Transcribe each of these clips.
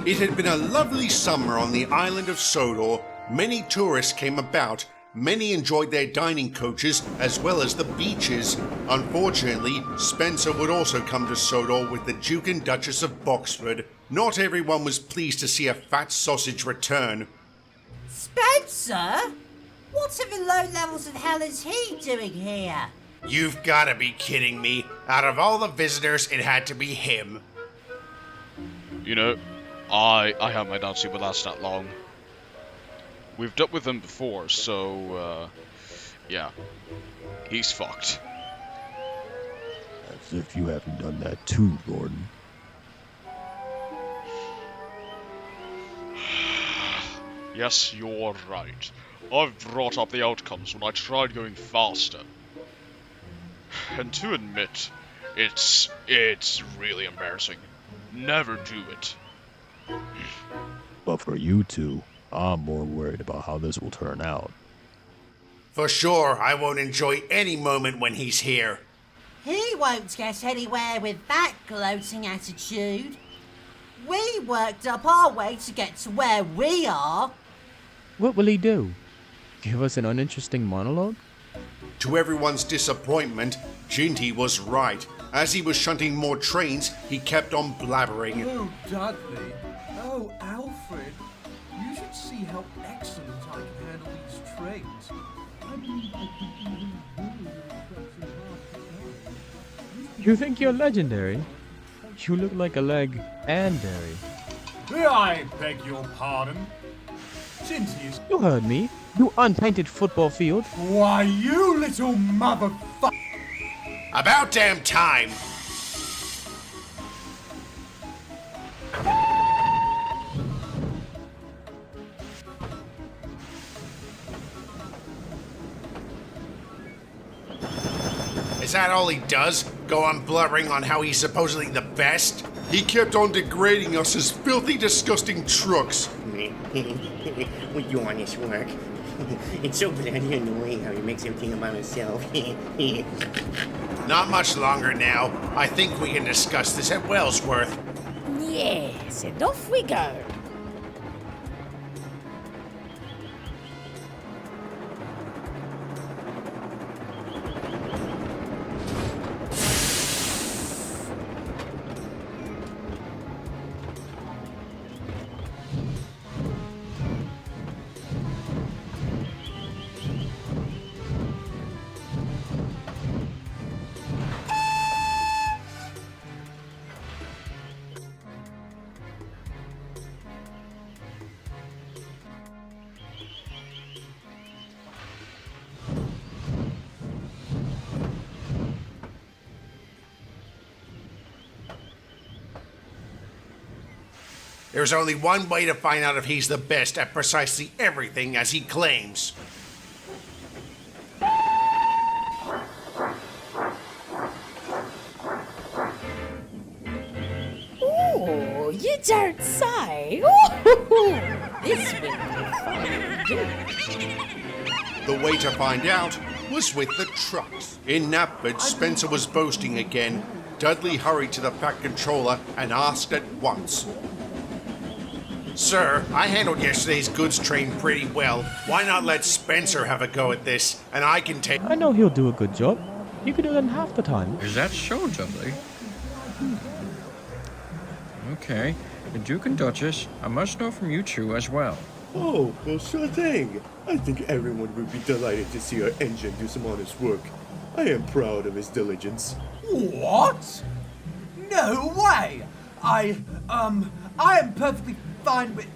It had been a lovely summer on the island of Sodor. Many tourists came about. Many enjoyed their dining coaches as well as the beaches. Unfortunately, Spencer would also come to Sodor with the Duke and Duchess of Boxford. Not everyone was pleased to see a fat sausage return. Spencer? What in the low levels of hell is he doing here? You've gotta be kidding me. Out of all the visitors, it had to be him. You know, I have my doubts he would last that long. We've dealt with him before, so, yeah. He's fucked. As if you haven't done that too, Gordon. Yes, you're right. I've brought up the outcomes when I tried going faster. And to admit, it's really embarrassing. Never do it. But for you two, I'm more worried about how this will turn out. For sure, I won't enjoy any moment when he's here. He won't get anywhere with that gloating attitude. We worked up our way to get to where we are. What will he do? Give us an uninteresting monologue? To everyone's disappointment, Ginty was right. As he was shunting more trains, he kept on blabbering. Oh, Dudley. Oh, Alfred. You should see how excellent I can handle these trains. You think you're legendary? You look like a leg and dairy. I beg your pardon. Ginty is... You heard me. You untainted football field. Why, you little motherfucker! About damn time! Is that all he does? Go on blubbering on how he's supposedly the best? He kept on degrading us as filthy, disgusting trucks. With you honest work. It's so bloody annoying how he makes everything about himself. Not much longer now. I think we can discuss this at Wellsworth. Yes, and off we go. There's only one way to find out if he's the best at precisely everything as he claims. Oh, you don't say. This will be fun. The way to find out was with the trucks. In Knapford, Spencer was boasting again. Dudley hurried to the Fat Controller and asked at once. Sir, I handled yesterday's goods train pretty well. Why not let Spencer have a go at this, and I can take... I know he'll do a good job. You could do that in half the time. Is that so, Dudley? Okay. The Duke and Duchess, I must know from you two as well. Oh, well, sure thing. I think everyone would be delighted to see our engine do some honest work. I am proud of his diligence. What? No way! I am perfectly fine with,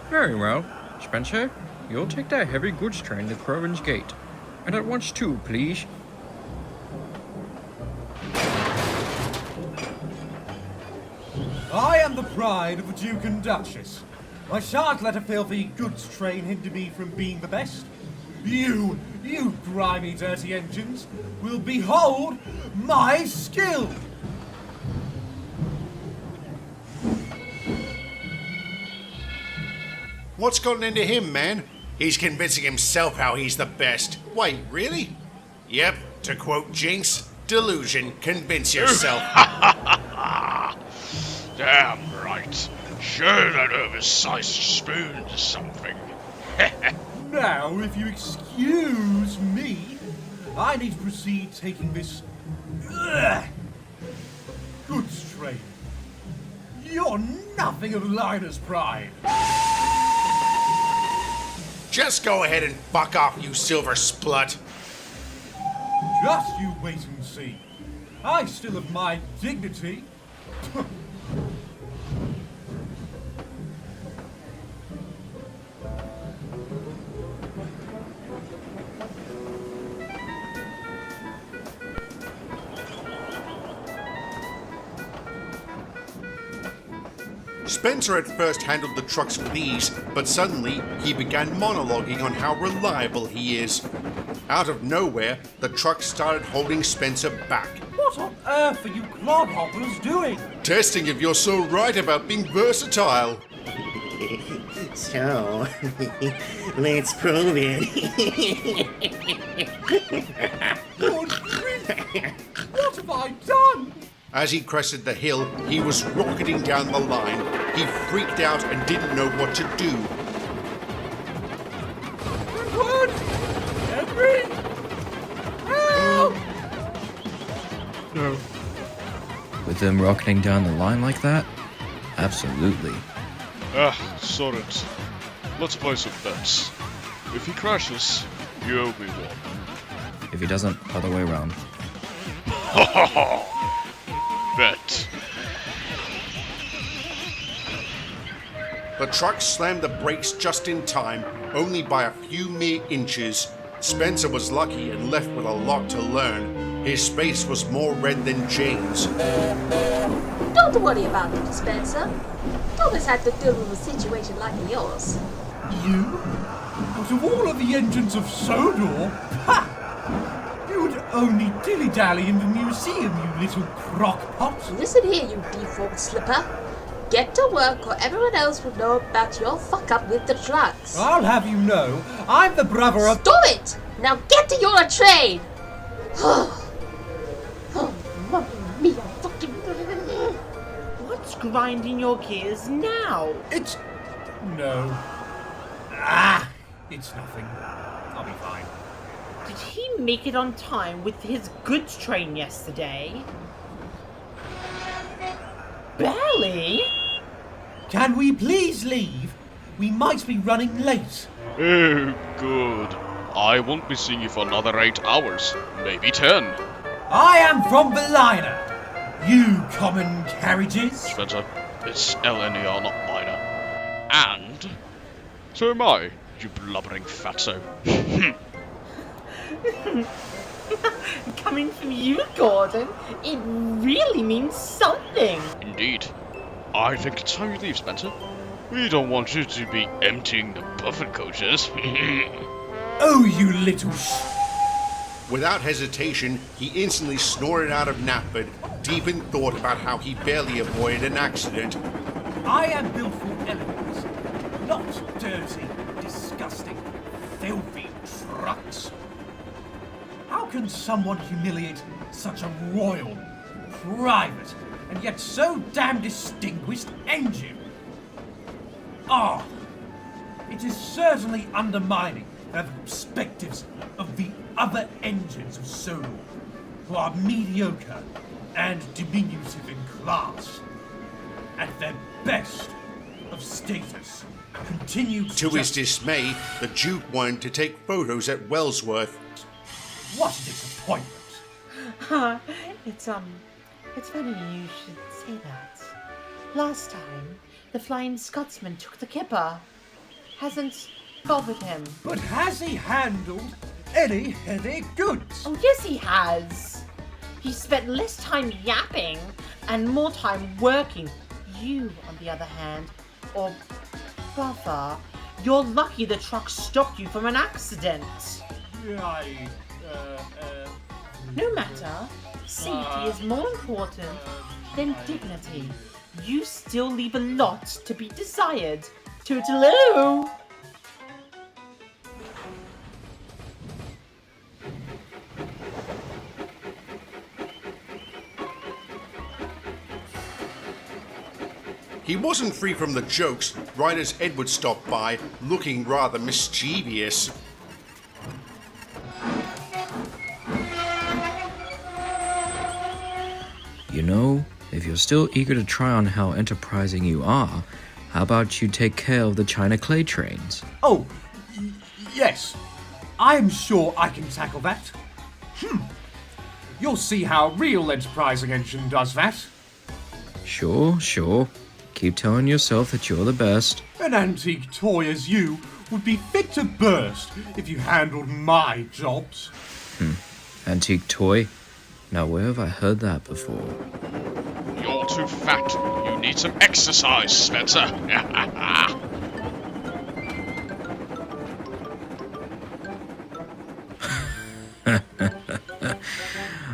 Very well. Spencer, you'll take that heavy goods train to Crowens Gate. And at once too, please. I am the pride of the Duke and Duchess. I shan't let a filthy goods train hinder me from being the best. You You grimy, dirty engines will behold my skill! What's gotten into him, man? He's convincing himself how he's the best. Wait, really? Yep, to quote Jinx, delusion, convince yourself. Damn right. Show that oversized spoon to something. Now, if you excuse me, I need to proceed taking this goods train. You're nothing of Liner's pride. Just go ahead and fuck off, you silver splut. Just you wait and see. I still have my dignity. Spencer at first handled the trucks with ease, but suddenly he began monologuing on how reliable he is. Out of nowhere, the truck started holding Spencer back. What on earth are you clodhoppers doing? Testing if you're so right about being versatile. So, let's prove it. Good grief! What have I done? As he crested the hill, he was rocketing down the line. He freaked out and didn't know what to do. Edward! Henry! Help! No. With them rocketing down the line like that? Absolutely. Sod it. Let's play some bets. If he crashes, you owe me one. If he doesn't, other way around. Bet. The truck slammed the brakes just in time, only by a few mere inches. Spencer was lucky and left with a lot to learn. His face was more red than Jane's. Don't worry about it, Spencer. Thomas had to deal with a situation like yours. You? Out of all of the engines of Sodor? Ha! You would only dilly-dally in the museum, you little crockpot. Listen here, you default slipper. Get to work or everyone else will know about your fuck-up with the trucks. I'll have you know, I'm the brother of... Stop it! Now get to your train! Oh, mamma mia, fucking... What's grinding your gears now? It's... no. Ah! It's nothing. I'll be fine. Did he make it on time with his goods train yesterday? Barely? Can we please leave? We might be running late. Oh, good. I won't be seeing you for another 8 hours, maybe 10. I am from the liner. You common carriages. Spencer, it's LNER, not liner. And so am I, you blubbering fatso. Coming from you, Gordon, it really means something. Indeed. I think it's time you leave, Spencer. We don't want you to be emptying the buffet coaches. Oh, you little Without hesitation, he instantly snorted out of Knapford, deep in thought about how he barely avoided an accident. I am built for elegance, not dirty, disgusting, filthy trucks. How can someone humiliate such a royal, private, and yet so damn distinguished engine? Ah, it is certainly undermining the perspectives of the other engines of Sodor, who are mediocre and diminutive in class. At their best of status, continue To his dismay, the Duke wanted to take photos at Wellsworth. What a disappointment! It's funny you should say that. Last time, the Flying Scotsman took the kipper. Hasn't bothered him. But has he handled any heavy goods? Oh, yes he has. He spent less time yapping and more time working. You, on the other hand, or brother, you're lucky the truck stopped you from an accident. No matter. Safety is more important than dignity. You still leave a lot to be desired. Toodaloo! He wasn't free from the jokes right as Edward stopped by, looking rather mischievous. You know, if you're still eager to try on how enterprising you are, how about you take care of the China clay trains? Oh, yes. I'm sure I can tackle that. You'll see how a real enterprising engine does that. Sure. Keep telling yourself that you're the best. An antique toy as you would be fit to burst if you handled my jobs. Antique toy? Now where have I heard that before? You're too fat. You need some exercise, Spencer.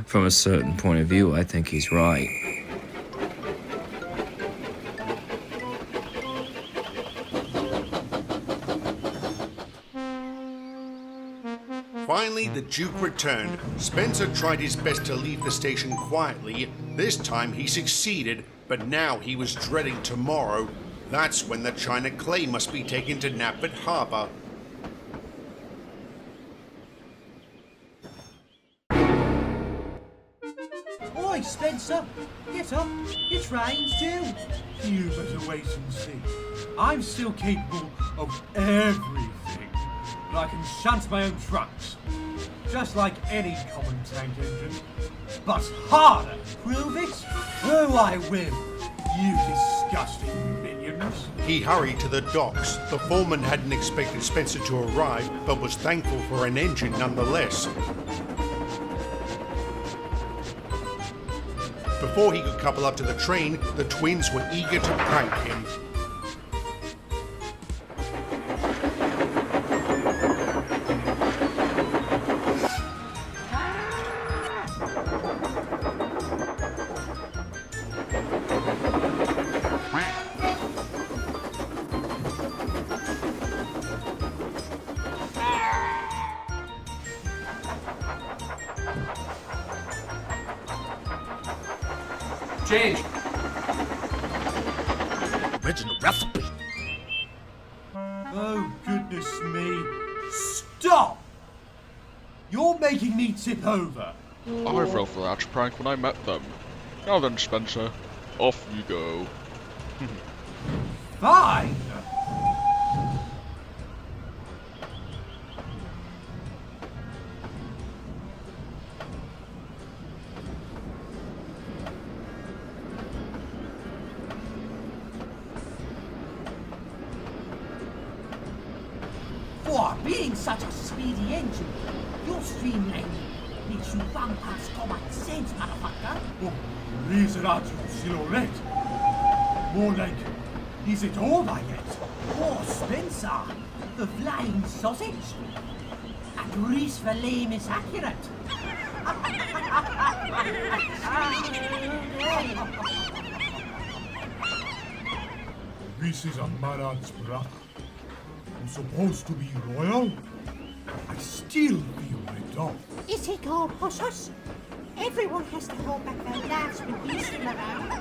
From a certain point of view, I think he's right. Finally, the Duke returned. Spencer tried his best to leave the station quietly. This time he succeeded, but now he was dreading tomorrow. That's when the China clay must be taken to Napert Harbour. Oi, Spencer! Get up! Your train's due! You better wait and see. I'm still capable of everything. I can shunt my own trucks, just like any common tank engine, but harder. Prove it? Oh, I will, you disgusting minions. He hurried to the docks. The foreman hadn't expected Spencer to arrive, but was thankful for an engine nonetheless. Before he could couple up to the train, the twins were eager to prank him. Change. Original recipe. Oh, goodness me. Stop! You're making me tip over. I fell for that prank when I met them. Now then, Spencer, off you go. Fine. For being such a speedy engine, your streamlining makes you run past common sense, motherfucker. Oh, Riseratu silhouette. More like, is it over yet? Or Spencer, the flying sausage. At least the name is accurate. This is a Marad's brother. I'm supposed to be royal. I still feel ripped off. Is he called Hush? Everyone has to hold back their laughs when he's still around.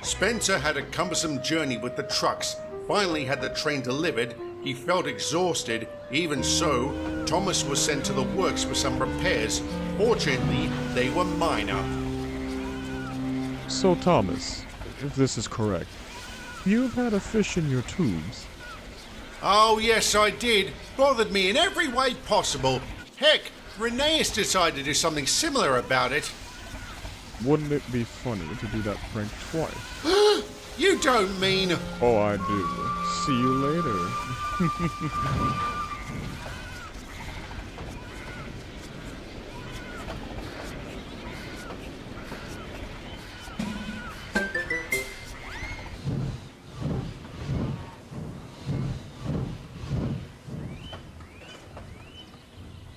Spencer had a cumbersome journey with the trucks. Finally had the train delivered. He felt exhausted. Even so, Thomas was sent to the works for some repairs. Fortunately, they were minor. So, Thomas, if this is correct, you've had a fish in your tubes. Oh, yes, I did. Bothered me in every way possible. Heck, Renee has decided to do something similar about it. Wouldn't it be funny to do that prank twice? You don't mean... Oh, I do. See you later.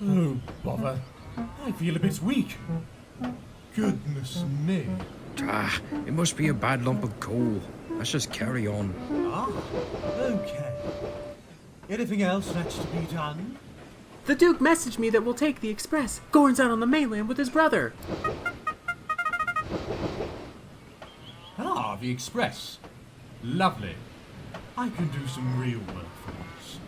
Oh, bother. I feel a bit weak. Goodness me. Ah, it must be a bad lump of coal. Let's just carry on. Ah, okay. Anything else that's to be done? The Duke messaged me that we'll take the express. Gorn's out on the mainland with his brother. Ah, the express. Lovely. I can do some real work for once.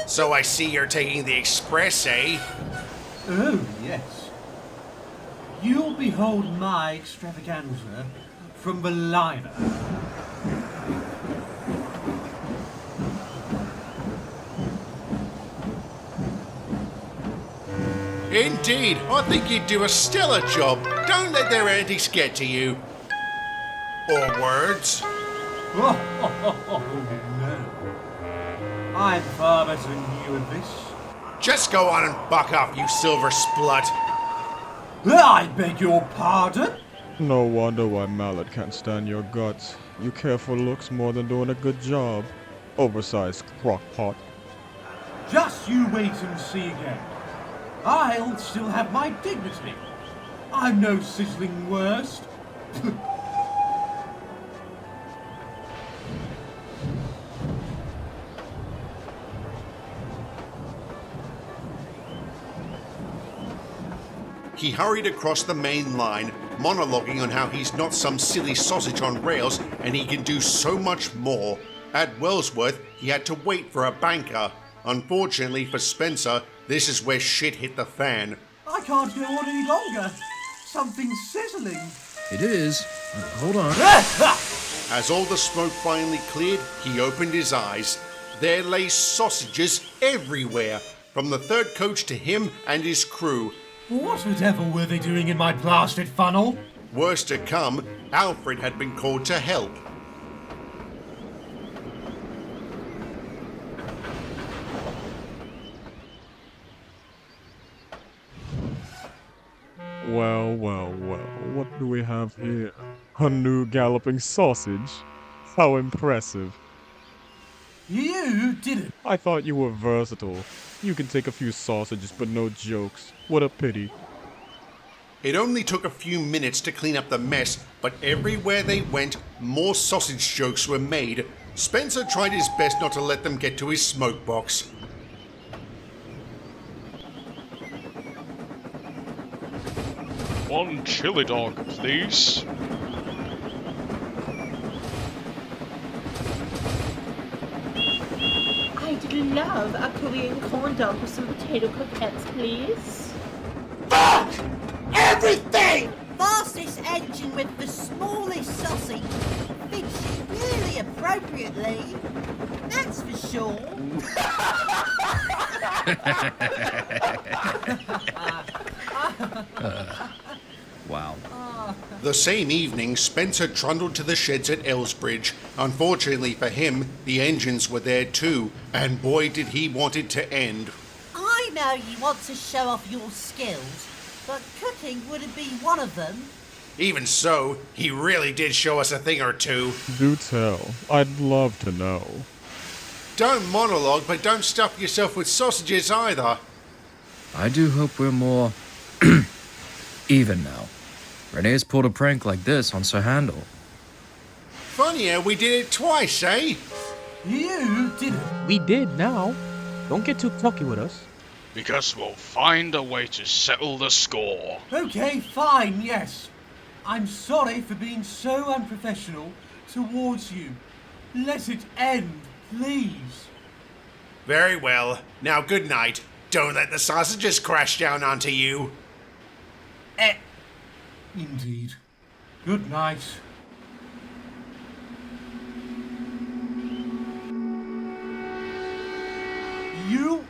So I see you're taking the express, eh? Oh, yes. You'll behold my extravaganza from the liner. Indeed, I think you'd do a stellar job. Don't let their antics get to you. Or words. Oh, no. I'm far better than you at this. Just go on and buck off, you silver splut. I beg your pardon? No wonder why Mallet can't stand your guts. You care for looks more than doing a good job. Oversized crockpot. Just you wait and see again. I'll still have my dignity. I'm no sizzling worst. He hurried across the main line, monologuing on how he's not some silly sausage on rails and he can do so much more. At Wellsworth, he had to wait for a banker. Unfortunately for Spencer, this is where shit hit the fan. I can't go on any longer. Something's sizzling. It is. Hold on. As all the smoke finally cleared, he opened his eyes. There lay sausages everywhere, from the third coach to him and his crew. What the devil were they doing in my blasted funnel? Worse to come, Alfred had been called to help. Well, well, well, what do we have here? A new galloping sausage? How impressive. You didn't. I thought you were versatile. You can take a few sausages, but no jokes. What a pity. It only took a few minutes to clean up the mess, but everywhere they went, more sausage jokes were made. Spencer tried his best not to let them get to his smoke box. One chili dog, please. I'd love a Korean corn dog with some potato croquettes, please. Fuck! Everything! Fastest engine with the smallest sausage fits you really appropriately. That's for sure. Wow. The same evening, Spencer trundled to the sheds at Elsbridge. Unfortunately for him, the engines were there too, and boy did he want it to end. I know you want to show off your skills, but cooking wouldn't be one of them. Even so, he really did show us a thing or two. Do tell. I'd love to know. Don't monologue, but don't stuff yourself with sausages either. I do hope we're more even now. Renee's pulled a prank like this on Sir Handel. Funny how we did it twice, eh? You didn't. We did now. Don't get too cocky with us. Because we'll find a way to settle the score. Okay, fine, yes. I'm sorry for being so unprofessional towards you. Let it end, please. Very well. Now good night. Don't let the sausages crash down onto you. Indeed. Good night. You...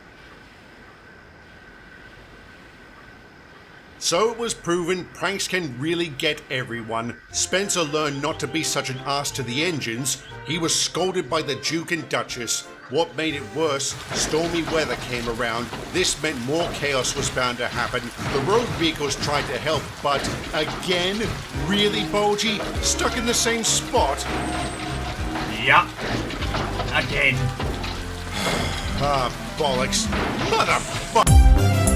So it was proven pranks can really get everyone. Spencer learned not to be such an ass to the engines. He was scolded by the Duke and Duchess. What made it worse, stormy weather came around. This meant more chaos was bound to happen. The road vehicles tried to help, but again? Really, Bulgy? Stuck in the same spot? Yup. Again. Ah, bollocks. Motherfucker!